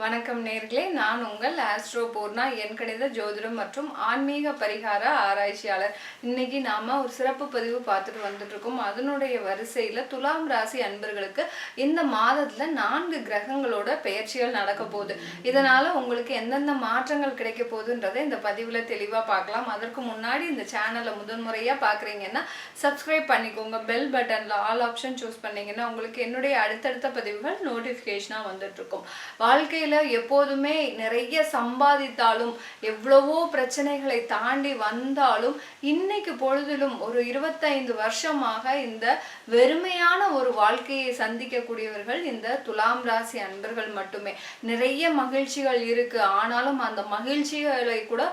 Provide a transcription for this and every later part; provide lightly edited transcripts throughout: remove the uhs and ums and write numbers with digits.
வணக்கம் நேர்களே, நான் உங்கள் ஆஸ்ட்ரோ பூர்ணா, எண்கணித ஜோதிடம் மற்றும் ஆன்மீக பரிகார ஆராய்ச்சியாளர். இன்னைக்கு நாம ஒரு சிறப்பு பதிவு பார்த்துட்டு வந்துட்டு இருக்கோம். அதனுடைய வரிசையில துலாம் ராசி அன்பர்களுக்கு இந்த மாதத்துல 4 கிரகங்களோட பெயர்ச்சிகள் நடக்க போகுது. இதனால உங்களுக்கு எந்தெந்த மாற்றங்கள் கிடைக்க போகுதுன்றதை இந்த பதிவுல தெளிவா பார்க்கலாம். அதற்கு முன்னாடி இந்த சேனலை முதன்முறையா பாக்குறீங்கன்னா சப்ஸ்கிரைப் பண்ணிக்கோங்க. பெல் பட்டன்ல ஆல் ஆப்ஷன் சூஸ் பண்ணீங்கன்னா உங்களுக்கு என்னுடைய அடுத்தடுத்த பதிவுகள் நோட்டிபிகேஷனா வந்துட்டு இருக்கும். வாழ்க்கை எப்போதுமே நிறைய சம்பாதித்தாலும் எவ்வளவோ பிரச்சனைகளை தாண்டி வந்தாலும் இன்னைக்கு பொழுதிலும் ஒரு 25 வருஷமாக இந்த வெறுமையான ஒரு வாழ்க்கையை சந்திக்கக்கூடியவர்கள் இந்த துலாம் ராசி அன்பர்கள் மட்டுமே. நிறைய மகிழ்ச்சிகள் இருக்கு, ஆனாலும் அந்த மகிழ்ச்சிகளை கூட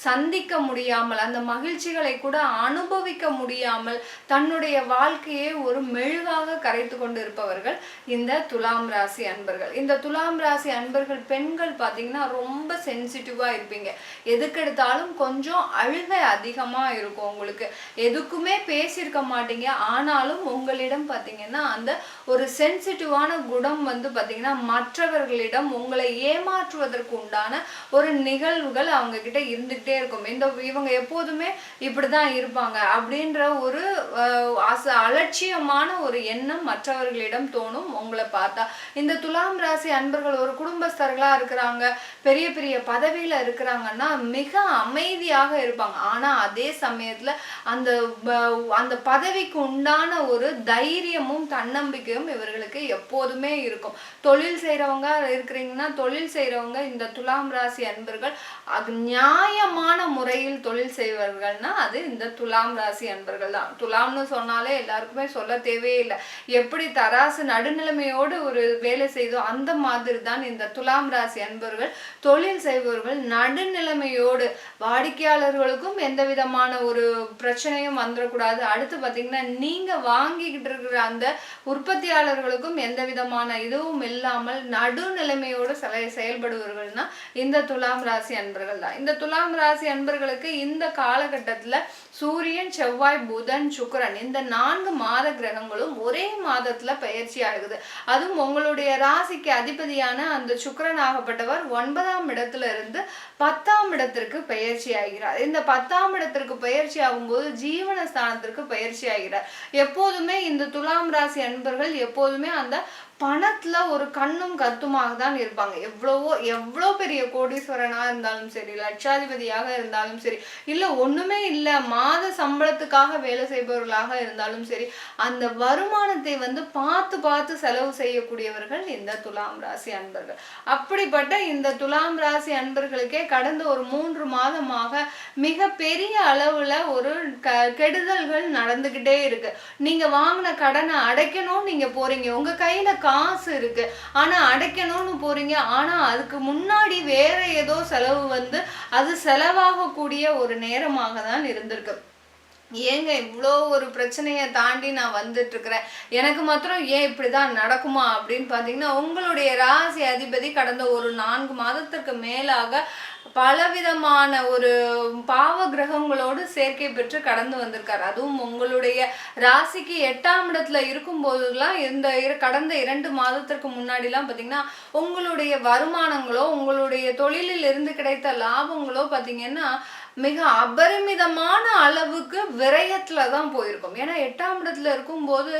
சந்திக்க முடியாமல், அந்த மகிழ்ச்சிகளை கூட அனுபவிக்க முடியாமல் தன்னுடைய வாழ்க்கையை ஒரு மெழுகாக கரைத்து கொண்டு இருப்பவர்கள் இந்த துலாம் ராசி அன்பர்கள். இந்த துலாம் ராசி அன்பர்கள் பெண்கள் பாத்தீங்கன்னா ரொம்ப சென்சிட்டிவா இருப்பீங்க. எதுக்கு எடுத்தாலும் கொஞ்சம் அழுகை அதிகமா இருக்கும். உங்களுக்கு எதுக்குமே பேசியிருக்க மாட்டீங்க, ஆனாலும் உங்களிடம் பாத்தீங்கன்னா அந்த ஒரு சென்சிட்டிவான குணம் பாத்தீங்கன்னா மற்றவர்களிடம் உங்களை ஏமாற்றுவதற்கு உண்டான ஒரு நிகழ்வுகள் அவங்க கிட்ட இருந்துகிட்டே இருக்கும். இவங்க எப்போதுமே இப்படிதான் இருப்பாங்க அப்படின்ற ஒரு அலட்சியமான ஒரு எண்ணம் மற்றவர்களிடம் தோணும் உங்களை பார்த்தா. இந்த துலாம் ராசி அன்பர்கள் ஒரு குடும்பஸ்தர்களா இருக்கிறாங்க, பெரிய பெரிய பதவியில இருக்கிறாங்கன்னா மிக அமைதியாக இருப்பாங்க. ஆனா அதே சமயத்துல அந்த பதவிக்கு உண்டான ஒரு தைரியமும் தன்னம்பிக்கையும் இவர்களுக்கு எப்போதுமே இருக்கும். தொழில் செய்யறவங்க இருக்கிறீங்கன்னா, தொழில் செய்யறவங்க இந்த துலாம் ராசி அன்பர்கள் நியாயமான முறையில் தொழில் செய்வர்கள்னா அது இந்த துலாம் ராசி அன்பர்கள் தான். துலாம்னு சொன்னாலே எல்லாருக்குமே சொல்ல தேவையில்லை. எப்படி தராசு நடுநிலைமையோடு ஒரு வேலை செய்தோ அந்த மாதிரி தான் இந்த துலாம் ராசி அன்பர்கள் தொழில் செய்பவர்கள் நடுநிலைமையோடு, வாடிக்கையாளர்களுக்கும் எந்த விதமான ஒரு பிரச்சனையும் வந்துடக்கூடாது. அடுத்து பாத்தீங்கன்னா நீங்க வாங்கிக்கிட்டு இருக்கிற அந்த உற்பத்தியாளர்களுக்கும் எந்த விதமான இதுவும் இல்லாமல் நடுநிலைமையோடு செயல்படுவர்கள்னா இந்த துலாம் ராசி அன்பர்கள் தான். இந்த துலாம் ராசி அன்பர்களுக்கு இந்த காலகட்டத்துல சூரியன், செவ்வாய், புதன், சுக்கிரன் இந்த 4 மாத கிரகங்களும் ஒரே மாதத்துல பயிற்சி ஆகுது. அதுவும் உங்களுடைய ராசிக்கு அதிபதியான அந்த சுக்கிரன் ஆகப்பட்டவர் 9ஆம் இடத்துல இருந்து 10ஆம் இடத்திற்கு பயிற்சி ஆகிறார். இந்த 10ஆம் இடத்திற்கு பயிற்சி ஆகும்போது ஜீவனஸ்தானத்திற்கு பயிற்சி ஆகிறார். எப்போதுமே இந்த துலாம் ராசி அன்பர்கள் எப்போதுமே அந்த பணத்துல ஒரு கண்ணும் கருத்துமாக தான் இருப்பாங்க. எவ்வளோ பெரிய கோடீஸ்வரனா இருந்தாலும் சரி, லட்சாதிபதியாக இருந்தாலும் சரி, இல்ல ஒண்ணுமே இல்ல மாத சம்பளத்துக்காக வேலை செய்பவர்களாக இருந்தாலும் சரி, அந்த வருமானத்தை பார்த்து பார்த்து செலவு செய்யக்கூடியவர்கள் இந்த துலாம் ராசி அன்பர்கள். அப்படிப்பட்ட இந்த துலாம் ராசி அன்பர்களுக்கே கடந்த ஒரு 3 மாதமாக மிக பெரிய அளவுல ஒரு கெடுதல்கள் நடந்துகிட்டே இருக்கு. நீங்க வாங்கின கடனை அடைக்கணும் நீங்க போறீங்க, உங்க கையில காசு இருக்கு, ஆனா அடைக்கணும்னு போறீங்க, ஆனா அதுக்கு முன்னாடி வேற ஏதோ செலவு அது செலவாகக்கூடிய ஒரு நேரமாக தான் இருந்திருக்கு. ஏங்க இவ்வளோ ஒரு பிரச்சனையை தாண்டி நான் வந்துட்டு இருக்கிறேன், எனக்கு மாத்திரம் ஏன் இப்படிதான் நடக்குமா அப்படின்னு பாத்தீங்கன்னா, உங்களுடைய ராசி அதிபதி கடந்த ஒரு 4 மாதத்திற்கு மேலாக பலவிதமான ஒரு பாவ கிரகங்களோடு சேர்க்கை பெற்று கடந்து வந்திருக்காரு. அதுவும் உங்களுடைய ராசிக்கு 8ஆம் இடத்துல இருக்கும் போதுலாம் கடந்த 2 மாதத்திற்கு முன்னாடிலாம் பாத்தீங்கன்னா உங்களுடைய வருமானங்களோ உங்களுடைய தொழிலில் இருந்து கிடைத்த லாபங்களோ பாத்தீங்கன்னா மிக அபரிமிதமான அளவுக்கு விரயத்துல தான் போயிருக்கும். ஏன்னா 8ஆம் இடத்துல இருக்கும்போது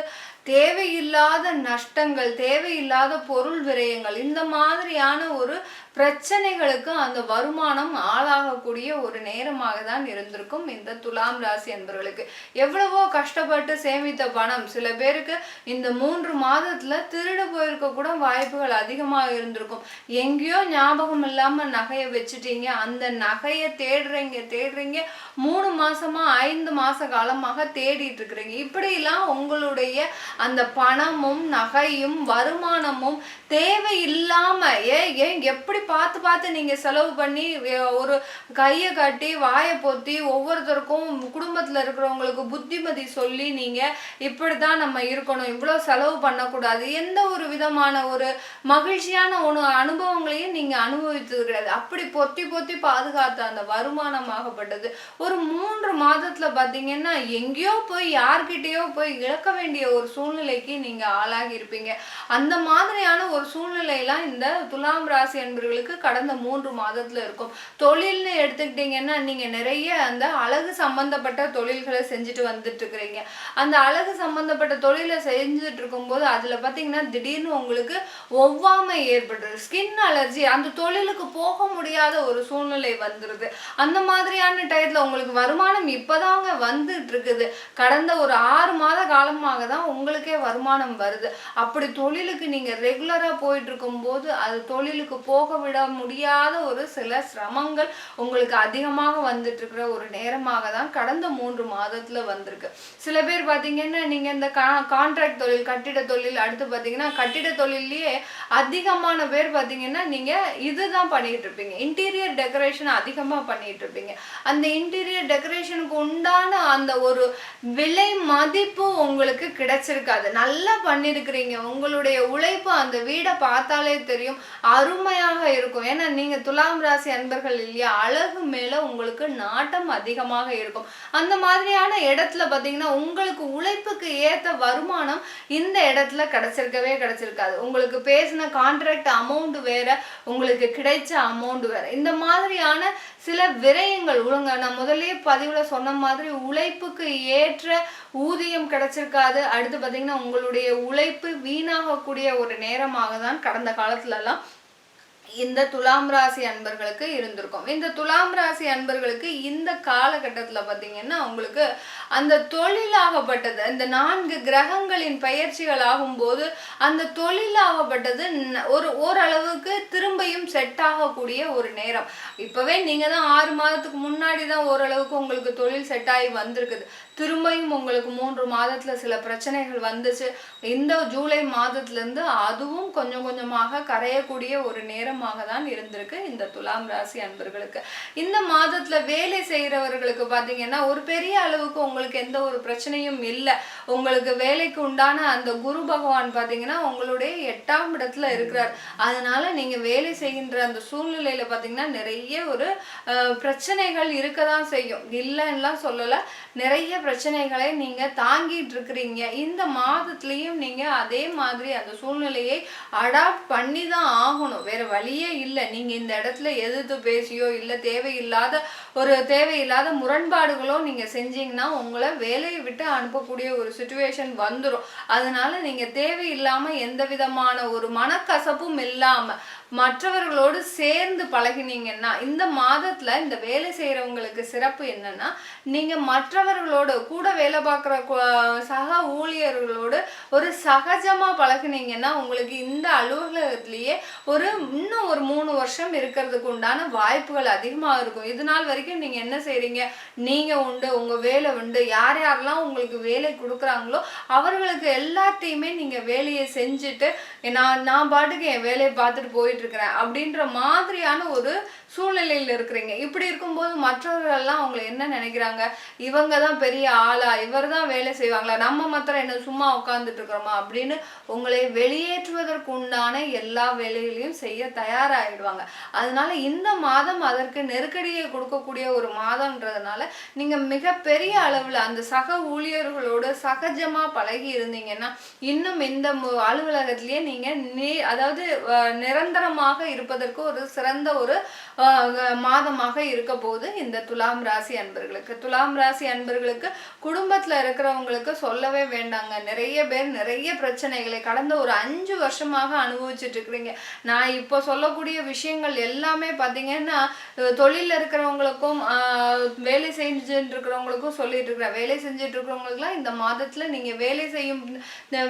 தேவையில்லாத நஷ்டங்கள், தேவையில்லாத பொருள் விரயங்கள், இந்த மாதிரியான ஒரு பிரச்சனைகளுக்கு அந்த வருமானம் ஆளாகக்கூடிய ஒரு நேரமாக தான் இருந்திருக்கும் இந்த துலாம் ராசி அன்பர்களுக்கு. எவ்வளவோ கஷ்டப்பட்டு சேமித்த பணம் சில பேருக்கு இந்த 3 மாதத்துல திருடு போயிருக்க கூட வாய்ப்புகள் அதிகமாக இருந்திருக்கும். எங்கேயோ ஞாபகம் இல்லாம நகையை வச்சுட்டீங்க, அந்த நகையை தேடுறீங்க 3 மாசமா 5 மாச காலமாக தேடிட்டு இருக்கிறீங்க. இப்படிலாம் உங்களுடைய அந்த பணமும் நகையும் வருமானமும் தேவையில்லாம எப்படி பார்த்து பார்த்து நீங்க செலவு பண்ணி ஒரு கையை கட்டி வாயை பொத்தி ஒவ்வொருத்தருக்கும் குடும்பத்துல இருக்கிறவங்களுக்கு புத்திமதி சொல்லி நீங்க இப்படிதான் நம்ம இருக்கணும், இவ்வளவு செலவு பண்ணக்கூடாது, எந்த ஒரு விதமான ஒரு மகிழ்ச்சியான அனுபவங்களையும் நீங்க அனுபவித்தது கிடையாது. அப்படி பொத்தி பொத்தி பாதுகாத்த அந்த வருமானமாகப்பட்டது ஒரு 3 மாதத்துல பாத்தீங்கன்னா எங்கேயோ போய் யார்கிட்டயோ போய் இழக்க வேண்டிய ஒரு சூழ்நிலைக்கு நீங்க ஆளாகி இருப்பீங்க. அந்த மாதிரியான ஒரு சூழ்நிலையெல்லாம் இந்த துலாம் ராசி அன்பர்களுக்கு கடந்த 3 மாதத்துல இருக்கும். தொழில்னு எடுத்துக்கிட்டீங்கன்னா நீங்க நிறைய அந்த அழகு சம்பந்தப்பட்ட தொழில்களை செஞ்சுட்டு வந்துட்டு இருக்கிறீங்க. அந்த அழகு சம்பந்தப்பட்ட தொழிலை செஞ்சுட்டு இருக்கும்போது அதுல பாத்தீங்கன்னா திடீர்னு உங்களுக்கு ஒவ்வாமை ஏற்படுறது, ஸ்கின் அலர்ஜி, அந்த தொழிலுக்கு போக முடியாத ஒரு சூழ்நிலை வந்துருது. அந்த மாதிரியான டயத்துல உங்களுக்கு வருமானம் இப்பதாங்க வந்துட்டு இருக்குது. கடந்த ஒரு 6 மாத காலமாக தான் உங்களுக்கே வருமானம் வருது. அப்படி தொழிலுக்கு நீங்க ரெகுலரா போயிட்டு இருக்கும்போது அது தொழிலுக்கு போக விட முடியாத ஒரு சில சிரமங்கள் உங்களுக்கு அதிகமாக வந்துட்டு இருக்கிற ஒரு நேரமாக தான் கடந்த 3 மாதத்துல வந்திருக்கு. சில பேர் பாத்தீங்கன்னா நீங்க இந்த கான்ட்ராக்ட் தொழில், கட்டிட தொழில், அடுத்து பாத்தீங்கன்னா கட்டிட தொழிலையே அதிகமான பேர் பாத்தீங்கன்னா நீங்க இதுதான் பண்ணிட்டு இருப்பீங்க, இன்டீரியர் டெக்கரேஷன் அதிகமா பண்ணிட்டு இருப்பீங்க. அந்த இன்டீரியர் டெக்கரேஷனுக்கு உண்டான அந்த ஒரு விலை மதிப்பு உங்களுக்கு கிடைச்சிருக்காது. நல்லா பண்ணிருக்கிறீங்க, உங்களுடைய உழைப்பு அந்த வீடை பார்த்தாலே தெரியும், அருமையாக இருக்கும். ஏன்னா நீங்க துலாம் ராசி அன்பர்கள் இல்லையா, அழகு மேல உங்களுக்கு நாட்டம் அதிகமாக இருக்கும். அந்த மாதிரியான இடத்துல பாத்தீங்கன்னா உங்களுக்கு உழைப்புக்கு ஏத்த வருமானம் இந்த இடத்துல கிடைச்சிருக்காது. உங்களுக்கு பேசின கான்ட்ராக்ட் அமௌண்ட் வேற, உங்களுக்கு கிடைச்ச அமௌண்ட் வேற. இந்த மாதிரியான சில விரயங்கள் உழுங்க. நான் முதலே பதிவுல சொன்ன மாதிரி உழைப்புக்கு ஏற்ற ஊதியம் கிடைச்சிருக்காது. அடுத்து பாத்தீங்கன்னா உங்களுடைய உழைப்பு வீணாகக்கூடிய ஒரு நேரமாக தான் கடந்த காலத்துல எல்லாம் இந்த துலாம் ராசி அன்பர்களுக்கு இருந்திருக்கும். இந்த துலாம் ராசி அன்பர்களுக்கு இந்த காலகட்டத்துல பாத்தீங்கன்னா உங்களுக்கு அந்த தொழிலாகப்பட்டது, இந்த 4 கிரகங்களின் பயிற்சிகள் ஆகும்போது அந்த தொழிலாகப்பட்டது ஓரளவுக்கு திரும்பியும் செட் ஆகக்கூடிய ஒரு நேரம். இப்பவே நீங்க தான் 6 மாதத்துக்கு முன்னாடி தான் ஓரளவுக்கு உங்களுக்கு தொழில் செட் ஆகி வந்திருக்குது. திரும்பியும் உங்களுக்கு 3 மாதத்துல சில பிரச்சனைகள் வந்துச்சு. இந்த ஜூலை மாதத்துல இருந்து அதுவும் கொஞ்சம் கொஞ்சமாக கரையக்கூடிய ஒரு நேரமாக தான் இருந்திருக்கு இந்த துலாம் ராசி அன்பர்களுக்கு. இந்த மாதத்துல வேலை செய்யறவர்களுக்கு பாத்தீங்கன்னா ஒரு பெரிய அளவுக்கு உங்களுக்கு எந்த ஒரு பிரச்சனையும் இல்லை. உங்களுக்கு வேலைக்கு உண்டான அந்த குரு பகவான் பாத்தீங்கன்னா உங்களுடைய 8ஆம் இடத்துல இருக்கிறார். அதனால நீங்க வேலை செய்கின்ற அந்த சூழ்நிலையில பாத்தீங்கன்னா நிறைய ஒரு பிரச்சனைகள் இருக்கதான் செய்யும், இல்லைன்னா சொல்லல. நிறைய பிரச்சனைகளை நீங்க தாங்கிட்டு இருக்கிறீங்க. இந்த மாதத்திலையும் நீங்க அதே மாதிரி அந்த சூழ்நிலையை அடாப்ட் பண்ணி தான் ஆகணும், வேற வழியே இல்லை. நீங்க இந்த இடத்துல எதிர்த்து பேசியோ இல்ல தேவையில்லாத முரண்பாடுகளோ நீங்க செஞ்சீங்கன்னா உங்களை வேலையை விட்டு அனுப்பக்கூடிய ஒரு சிச்சுவேஷன் வந்துடும். அதனால நீங்க தேவையில்லாம எந்த விதமான ஒரு மனக்கசப்பும் இல்லாம மற்றவர்களோடு சேர்ந்து பழகினீங்கன்னா இந்த மாதத்துல இந்த வேலை செய்யறவங்களுக்கு சிறப்பு என்னன்னா, நீங்க மற்றவர்களோட கூட வேலை பார்க்குற சக ஊழியர்களோடு ஒரு சகஜமா பழகினீங்கன்னா உங்களுக்கு இந்த அலுவலகத்திலேயே இன்னும் ஒரு 3 வருஷம் இருக்கிறதுக்கு உண்டான வாய்ப்புகள் அதிகமா இருக்கும். இது நாள் வரைக்கும் நீங்க என்ன செய்றீங்க, நீங்க உண்டு, உங்க வேலை உண்டு, யாரெல்லாம் உங்களுக்கு வேலை கொடுக்குறாங்களோ அவர்களுக்கு எல்லாத்தையுமே நீங்க வேலையை செஞ்சுட்டு நான் பாட்டுக்கு என் வேலையை பார்த்துட்டு போயிட்டு இருக்கிறேன் அப்படின்ற மாதிரியான ஒரு சூழ்நிலையில இருக்கிறீங்க. இப்படி இருக்கும்போது மற்றவர்கள் எல்லாம் அவங்களை என்ன நினைக்கிறாங்க, இவங்க தான் பெரிய ஆளா, இவர் தான் வேலை செய்வாங்களா, நம்ம மாத்திரம் என்ன சும்மா உட்கார்ந்துட்டு இருக்கிறோமா அப்படின்னு உங்களை வெளியேற்றுவதற்கு உண்டான எல்லா வேலைகளையும் செய்ய தயாராகிடுவாங்க. அதனால இந்த மாதம் அதற்கு நெருக்கடியை கொடுக்கக்கூடிய ஒரு மாதம்ன்றதுனால நீங்க மிகப்பெரிய அளவுல அந்த சக ஊழியர்களோடு சகஜமா பழகி இருந்தீங்கன்னா இன்னும் இந்த அலுவலகத்திலேயே நீங்க அதாவது நிரந்தரமாக இருப்பதற்கு ஒரு சிறந்த ஒரு மாதமாக இருக்க போது இந்த துலாம் ராசி அன்பர்களுக்கு. துலாம் ராசி அன்பர்களுக்கு குடும்பத்துல இருக்கிறவங்களுக்கு சொல்லவே வேண்டாங்க. நிறைய பேர் நிறைய பிரச்சனைகளை கடந்த ஒரு 5 வருஷமாக அனுபவிச்சுட்டு இருக்கிறீங்க. நான் இப்போ சொல்லக்கூடிய விஷயங்கள் எல்லாமே பாத்தீங்கன்னா தொழில இருக்கிறவங்களுக்கும் வேலை செஞ்சுட்டு இருக்கிறவங்களுக்கும் சொல்லிட்டு இருக்கிறேன். வேலை செஞ்சுட்டு இருக்கிறவங்களுக்குலாம் இந்த மாதத்துல நீங்க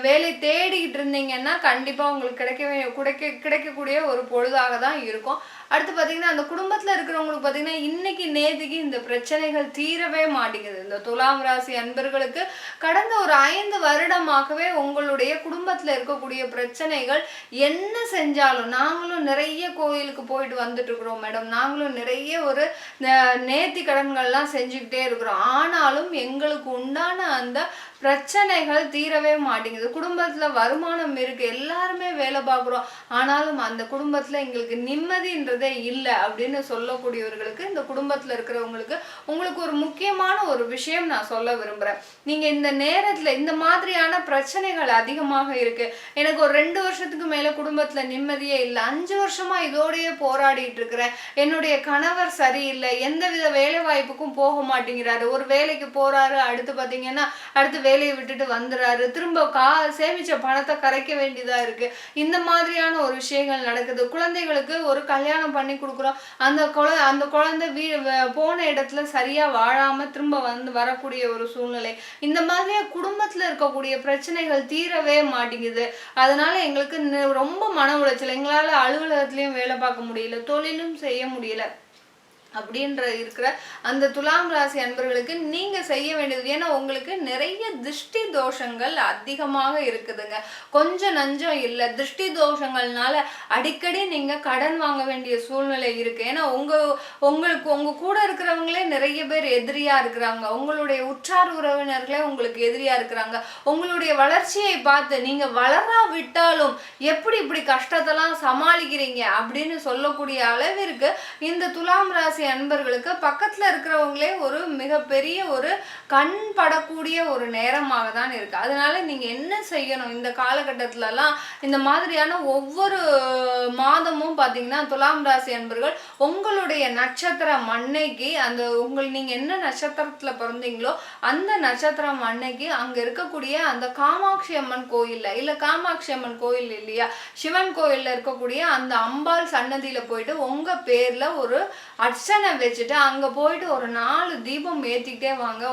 வேலை தேடிட்டு இருந்தீங்கன்னா கண்டிப்பா உங்களுக்கு கிடைக்கக்கூடிய ஒரு பொழுதாக தான் இருக்கும். அடுத்து பாத்தீங்கன்னா அந்த குடும்பத்துல இருக்கிறவங்களுக்கு பாத்தீங்கன்னா இன்னைக்கு நேதிக்கு இந்த பிரச்சனைகள் தீரவே மாட்டேங்குது. இந்த துலாம் ராசி அன்பர்களுக்கு கடந்த ஒரு 5 வருடமாகவே உங்களுடைய குடும்பத்துல இருக்கக்கூடிய பிரச்சனைகள் என்ன செஞ்சாலும், நாங்களும் நிறைய கோயிலுக்கு போயிட்டு வந்துட்டு இருக்கிறோம் மேடம், நாங்களும் நிறைய ஒரு நேர்த்தி கடன்கள்லாம் செஞ்சுக்கிட்டே இருக்கிறோம், ஆனாலும் எங்களுக்கு உண்டான அந்த பிரச்சனைகள் தீரவே மாட்டேங்குது. குடும்பத்துல வருமானம் இருக்கு, எல்லாருமே வேலை பார்க்குறோம், ஆனாலும் அந்த குடும்பத்துல எங்களுக்கு நிம்மதின்றது நடக்கிறதே இல்லை அப்படின்னு சொல்லக்கூடியவர்களுக்கு, இந்த குடும்பத்துல இருக்கிறவங்களுக்கு உங்களுக்கு ஒரு முக்கியமான ஒரு விஷயம் நான் சொல்ல விரும்புறேன். நீங்க இந்த நேரத்துல இந்த மாதிரியான பிரச்சனைகள் அதிகமாக இருக்கு. எனக்கு ஒரு 2 வருஷத்துக்கு மேல குடும்பத்துல நிம்மதியே இல்ல. 5 வருஷமா இதோடயே போராடிட்டு இருக்கிறேன். என்னுடைய கணவர் சரியில்லை. எந்தவித வேலை வாய்ப்புக்கும் போக மாட்டேங்கிறாரு. ஒரு வேலைக்கு போறாரு, அடுத்து பாத்தீங்கன்னா அடுத்து வேலையை விட்டுட்டு வந்துறாரு. திரும்ப சேமிச்ச பணத்தை கரைக்க வேண்டியதா இருக்கு. இந்த மாதிரியான ஒரு விஷயங்கள் நடக்குது. குழந்தைகளுக்கு ஒரு கல்யாணம் பண்ணி கொடுக்குறோம். அந்த குழந்தை போன இடத்துல சரியா வாழாம திரும்ப வரக்கூடிய ஒரு சூழ்நிலை. இந்த மாதிரியா குடும்பத்துல இருக்கக்கூடிய பிரச்சனைகள் தீரவே மாட்டேங்குது. அதனால எங்களுக்கு ரொம்ப மன உளைச்சல். எங்களால அலுவலகத்திலயும் வேலை பார்க்க முடியல, தொழிலும் செய்ய முடியல அப்படின்ற இருக்கிற அந்த துலாம் ராசி அன்பர்களுக்கு நீங்க செய்ய வேண்டியது, ஏன்னா உங்களுக்கு நிறைய திருஷ்டி தோஷங்கள் அதிகமாக இருக்குதுங்க. கொஞ்சம் நஞ்சம் இல்லை. திருஷ்டி தோஷங்கள்னால அடிக்கடி நீங்க கடன் வாங்க வேண்டிய சூழ்நிலை இருக்கு. ஏன்னா உங்களுக்கு உங்க கூட இருக்கிறவங்களே நிறைய பேர் எதிரியா இருக்கிறாங்க. உங்களுடைய உற்றார் உறவினர்களே உங்களுக்கு எதிரியா இருக்கிறாங்க. உங்களுடைய வளர்ச்சியை பார்த்து நீங்க வளரா விட்டாலும் எப்படி இப்படி கஷ்டத்தெல்லாம் சமாளிக்கிறீங்க அப்படின்னு சொல்லக்கூடிய அளவிற்கு இந்த துலாம் ராசி அன்பர்களுக்கு பக்கத்துல இருக்கிறவங்களே ஒரு மிகப்பெரிய ஒரு கண் படக்கூடிய ஒரு நேரமாக தான் இருக்கு. அதனால நீங்க என்ன செய்யணும் இந்த காலகட்டத்துல எல்லாம், இந்த மாதிரியான ஒவ்வொரு மாதமும் பாத்தீங்கன்னா துலாம் ராசி அன்பர்கள் உங்களுடைய நட்சத்திரம் அன்னைக்கு நீங்க என்ன நட்சத்திரத்துல பிறந்தீங்களோ அந்த நட்சத்திரம் அன்னைக்கு அங்க இருக்கக்கூடிய அந்த காமாட்சி அம்மன் கோயில்ல, இல்ல காமாட்சி அம்மன் கோயில் இல்லையா, சிவன் கோயில்ல இருக்கக்கூடிய அந்த அம்பாள் சன்னதியில போயிட்டு உங்க பேர்ல ஒரு அர்ச்சனை வச்சுட்டு அங்க போயிட்டு ஒரு 4 தீபம் ஏத்திக்கிட்டே வாங்க.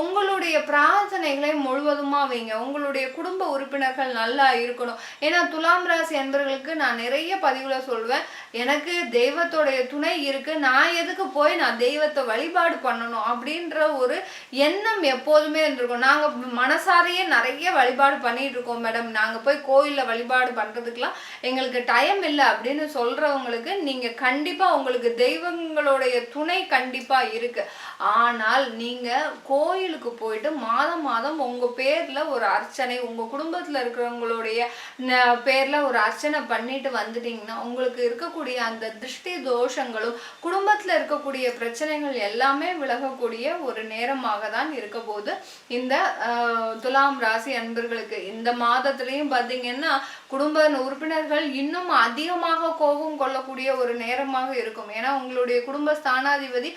உங்களுடைய பிரார்த்தனைகளை முழுவதுமா வைங்க. உங்களுடைய குடும்ப உறுப்பினர்கள் நல்லா இருக்கணும். ஏன்னா துலாம் ராசி அன்பர்களுக்கு நான் நிறைய பதிவுல சொல்வேன், எனக்கு தெய்வத்தோடைய துணை இருக்கு, நான் எதுக்கு போய் நான் தெய்வத்தை வழிபாடு பண்ணணும் அப்படின்ற ஒரு எண்ணம் எப்போதுமே இருந்திருக்கும். நாங்க மனசாரையே நிறைய வழிபாடு பண்ணிட்டு இருக்கோம் மேடம், நாங்க போய் கோயில்ல வழிபாடு பண்றதுக்கெல்லாம் எங்களுக்கு டைம் இல்லை அப்படின்னு சொல்றவங்களுக்கு நீங்க கண்டிப்பா உங்களுக்கு தெய்வங்களுடைய துணை கண்டிப்பா இருக்கு. ஆனால் நீங்க கோயிலுக்கு போயிட்டு மாதம் மாதம் உங்க பேர்ல ஒரு அர்ச்சனை, உங்க குடும்பத்துல இருக்கிறவங்களுடைய பேர்ல ஒரு அர்ச்சனை பண்ணிட்டு வந்துட்டீங்கன்னா உங்களுக்கு இருக்கக்கூடிய அந்த திருஷ்டி தோஷங்களும் குடும்பத்துல இருக்கக்கூடிய பிரச்சனைகள் எல்லாமே விலகக்கூடிய ஒரு நேரமாக தான் இருக்க போது இந்த துலாம் ராசி அன்பர்களுக்கு. இந்த மாதத்திலையும் பாத்தீங்கன்னா குடும்ப உறுப்பினர்கள் இன்னும் அதிகமாக கோபம் கொள்ளக்கூடிய ஒரு நேரமாக இருக்கும். ஏன்னா உங்களுடைய குடும்ப ஸ்தானாதிபதி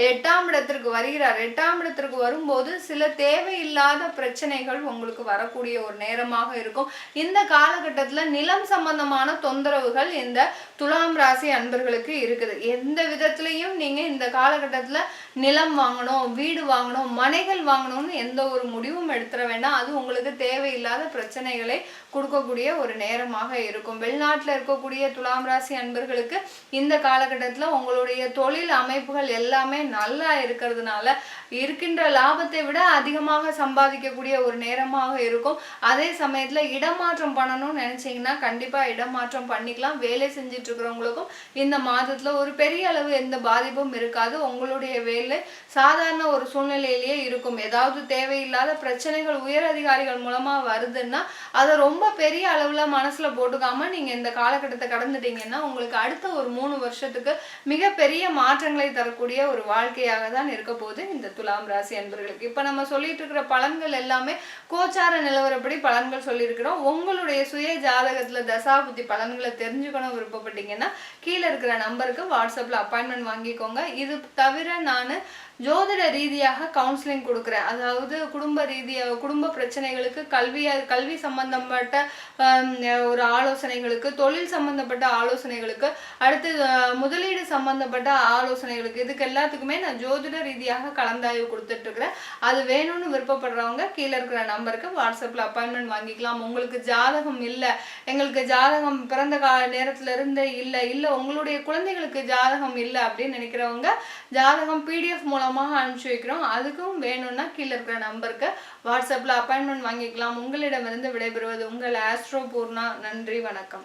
8ஆம் இடத்திற்கு வருகிறார். 8ஆம் இடத்திற்கு வரும்போது சில தேவையில்லாத பிரச்சனைகள் உங்களுக்கு வரக்கூடிய ஒரு நேரமாக இருக்கும். இந்த காலகட்டத்துல நிலம் சம்பந்தமான தொந்தரவுகள் இந்த துலாம் ராசி அன்பர்களுக்கு இருக்குது. எந்த விதத்திலையும் நீங்க இந்த காலகட்டத்துல நிலம் வாங்கணும், வீடு வாங்கணும், மனைகள் வாங்கணும்னு எந்த ஒரு முடிவும் எடுத்துட வேண்டாம். அது உங்களுக்கு தேவையில்லாத பிரச்சனைகளை கொடுக்கக்கூடிய ஒரு நேரமாக இருக்கும். வெளிநாட்டுல இருக்கக்கூடிய துலாம் ராசி அன்பர்களுக்கு இந்த காலகட்டத்துல உங்களுடைய தொழில் அமைப்புகள் எல்லாமே நல்லா இருக்கிறதுனால இருக்கின்ற லாபத்தை விட அதிகமாக சம்பாதிக்கக்கூடிய ஒரு நேரமாக இருக்கும். அதே சமயத்துல இடமாற்றம் பண்ணணும்னு நினைச்சீங்கன்னா கண்டிப்பா இடமாற்றம் பண்ணிக்கலாம். வேலை செஞ்சுட்டு இருக்கிறவங்களுக்கும் இந்த மாதத்துல ஒரு பெரிய அளவு எந்த பாதிப்பும் இருக்காது. உங்களுடைய வேலை சாதாரண ஒரு சூழ்நிலையிலேயே இருக்கும். ஏதாவது தேவையில்லாத பிரச்சனைகள் உயர் அதிகாரிகள் மூலமா வருதுன்னா அதை ரொம்ப பெரிய அளவுல மனசுல போட்டுக்காம நீங்க இந்த காலகட்டத்தை கடந்துட்டீங்கன்னா உங்களுக்கு அடுத்த ஒரு 3 வருஷத்துக்கு மிகப்பெரிய மாற்றங்களை தரக்கூடிய ஒரு வாழ்க்கையாக தான் இருக்க போகுது இந்த துலாம் ராசி அன்பர்களுக்கு. இப்ப நம்ம சொல்லிட்டு இருக்கிற பலன்கள் எல்லாமே கோச்சார நிலவரப்படி பலன்கள் சொல்லியிருக்கிறோம். உங்களுடைய சுய ஜாதகத்துல தசாபுத்தி பலன்களை தெரிஞ்சுக்கணும் விருப்பப்பட்டீங்கன்னா கீழே இருக்கிற நம்பருக்கு வாட்ஸ்அப்ல அப்பாயின்மெண்ட் வாங்கிக்கோங்க. இது தவிர நான் ஜோதிட ரீதியாக கவுன்சிலிங் கொடுக்குறேன். அதாவது குடும்ப பிரச்சனைகளுக்கு, கல்வி சம்பந்தப்பட்ட ஒரு ஆலோசனைகளுக்கு, தொழில் சம்பந்தப்பட்ட ஆலோசனைகளுக்கு, அடுத்து முதலீடு சம்பந்தப்பட்ட ஆலோசனைகளுக்கு, இதுக்கு எல்லாத்துக்குமே நான் ஜோதிட ரீதியாக கலந்தாய்வு கொடுத்துட்டு இருக்கிறேன். அது வேணும்னு விருப்பப்படுறவங்க கீழே இருக்கிற நம்பருக்கு வாட்ஸ்அப்ல அப்பாயின்மெண்ட் வாங்கிக்கலாம். உங்களுக்கு ஜாதகம் இல்லை, எங்களுக்கு ஜாதகம் பிறந்த நேரத்துல இருந்தே இல்லை உங்களுடைய குழந்தைகளுக்கு ஜாதகம் இல்லை அப்படின்னு நினைக்கிறவங்க ஜாதகம் PDF மூலமாக அனுப்பிச்சு வைக்கிறோம். அதுக்கும் வேணும்னா கீழே இருக்கிற நம்பருக்கு வாட்ஸ்அப்ல அப்பாயின்மெண்ட் வாங்கிக்கலாம். உங்களிடமிருந்து விடைபெறுவது உங்கள் ஆஸ்ட்ரோ பூர்ணா. நன்றி, வணக்கம்.